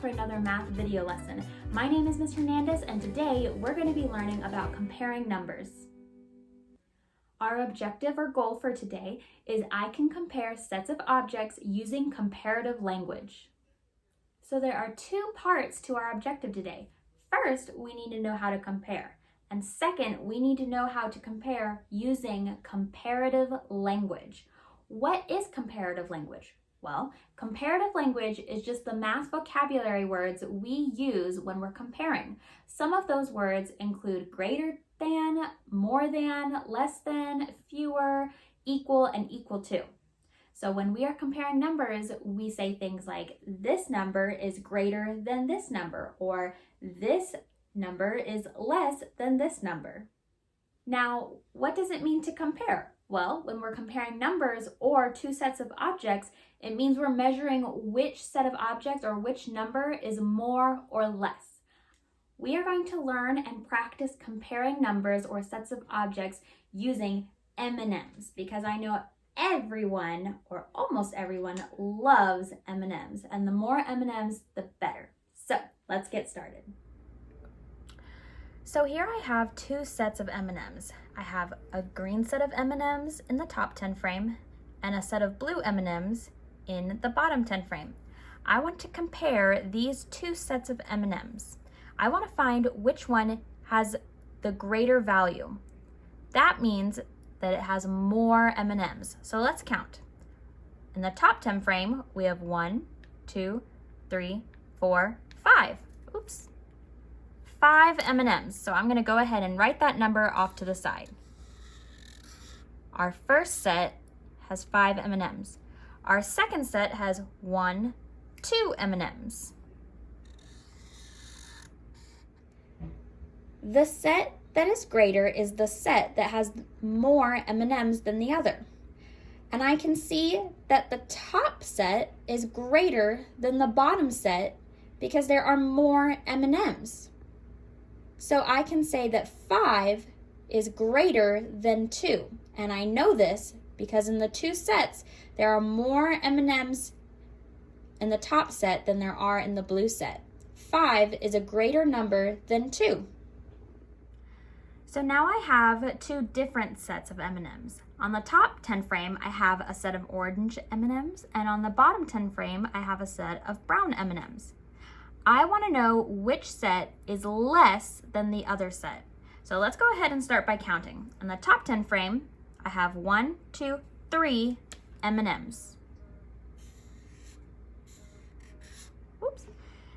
for another math video lesson. My name is Ms. Hernandez, and today we're going to be learning about comparing numbers. Our objective or goal for today is I can compare sets of objects using comparative language. So there are two parts to our objective today. First, we need to know how to compare. And second, we need to know how to compare using comparative language. What is comparative language? Well, comparative language is just the math vocabulary words we use when we're comparing. Some of those words include greater than, more than, less than, fewer, equal, and equal to. So when we are comparing numbers, we say things like, this number is greater than this number, or this number is less than this number. Now, what does it mean to compare? Well, when we're comparing numbers or two sets of objects, it means we're measuring which set of objects or which number is more or less. We are going to learn and practice comparing numbers or sets of objects using M&Ms because I know everyone or almost everyone loves M&Ms, and the more M&Ms, the better. So let's get started. So here I have two sets of M&Ms. I have a green set of M&Ms in the top 10 frame and a set of blue M&Ms in the bottom 10 frame. I want to compare these two sets of M&Ms. I want to find which one has the greater value. That means that it has more M&Ms. So let's count. In the top 10 frame, we have 1, 2, 3, 4, 5. Oops. 5 M&Ms. So I'm going to go ahead and write that number off to the side. Our first set has 5 M&Ms. Our second set has 1, 2 M&Ms. The set that is greater is the set that has more M&Ms than the other. And I can see that the top set is greater than the bottom set because there are more M&Ms. So I can say that 5 is greater than 2. And I know this because in the two sets, there are more M&Ms in the top set than there are in the blue set. 5 is a greater number than 2. So now I have two different sets of M&Ms. On the top 10 frame, I have a set of orange M&Ms, and on the bottom 10 frame, I have a set of brown M&Ms. I want to know which set is less than the other set. So let's go ahead and start by counting. In the top 10 frame, I have 1, 2, 3 M&Ms. Oops.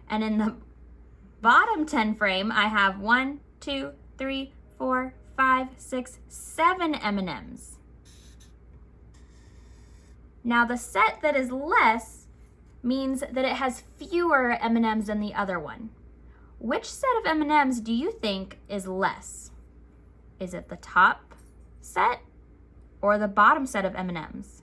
And in the bottom 10 frame, I have 1, 2, 3, 4, 5, 6, 7 M&Ms. Now the set that is less means that it has fewer M&Ms than the other one. Which set of M&Ms do you think is less? Is it the top set or the bottom set of M&Ms?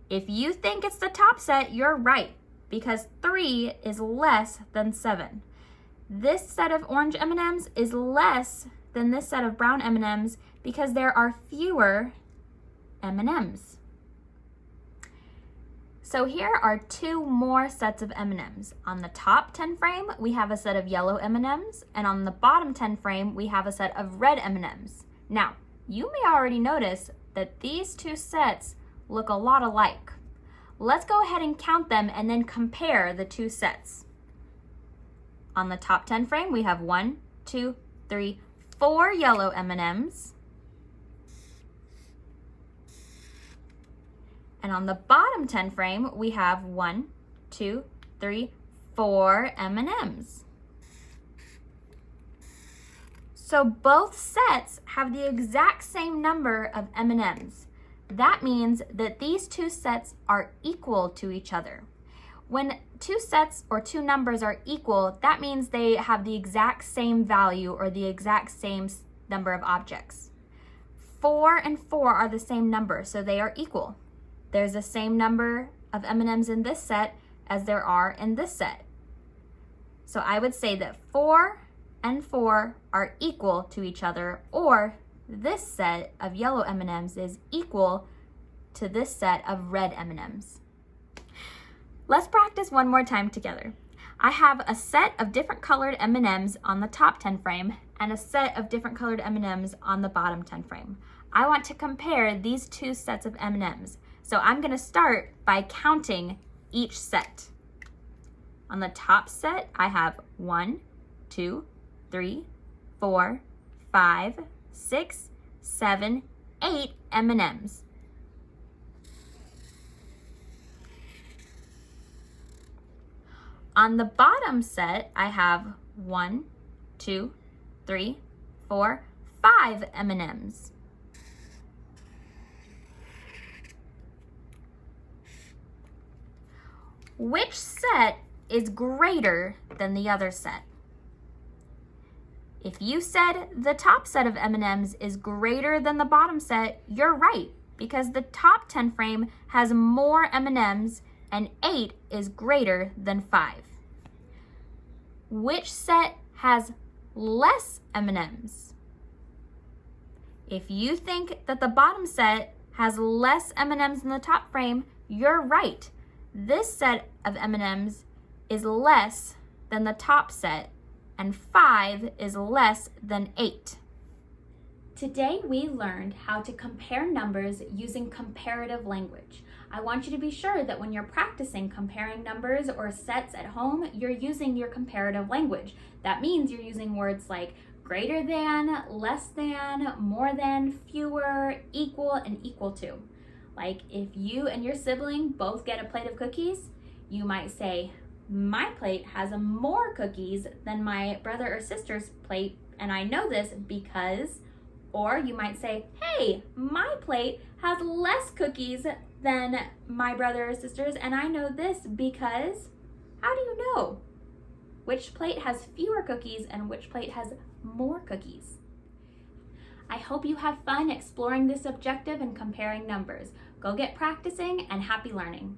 If you think it's the top set, you're right, because 3 is less than 7. This set of orange M&Ms is less than this set of brown M&Ms because there are fewer M&Ms. So here are two more sets of M&Ms. On the top 10 frame, we have a set of yellow M&Ms, and on the bottom 10 frame, we have a set of red M&Ms. Now, you may already notice that these two sets look a lot alike. Let's go ahead and count them and then compare the two sets. On the top 10 frame, we have 1, 2, 3, 4 yellow M&Ms. And on the bottom 10 frame, we have 1, 2, 3, 4 M&Ms. So both sets have the exact same number of M&Ms. That means that these two sets are equal to each other. When two sets or two numbers are equal, that means they have the exact same value or the exact same number of objects. 4 and 4 are the same number, so they are equal. There's the same number of M&Ms in this set as there are in this set. So I would say that 4 and 4 are equal to each other, or this set of yellow M&Ms is equal to this set of red M&Ms. Let's practice one more time together. I have a set of different colored M&Ms on the top 10 frame and a set of different colored M&Ms on the bottom 10 frame. I want to compare these two sets of M&Ms. So I'm going to start by counting each set. On the top set, I have 1, 2, 3, 4, 5, 6, 7, 8 M&Ms. On the bottom set, I have 1, 2, 3, 4, 5 M&Ms. Which set is greater than the other set? If you said the top set of M&Ms is greater than the bottom set, you're right, because the top 10 frame has more M&Ms and 8 is greater than 5. Which set has less M&Ms? If you think that the bottom set has less M&Ms than the top frame, you're right. This set of M&Ms is less than the top set, and 5 is less than 8. Today we learned how to compare numbers using comparative language. I want you to be sure that when you're practicing comparing numbers or sets at home, you're using your comparative language. That means you're using words like greater than, less than, more than, fewer, equal, and equal to. Like if you and your sibling both get a plate of cookies, you might say, my plate has more cookies than my brother or sister's plate, and I know this because, or you might say, hey, my plate has less cookies than my brother or sister's, and I know this because, how do you know which plate has fewer cookies and which plate has more cookies? I hope you have fun exploring this objective and comparing numbers. Go get practicing and happy learning.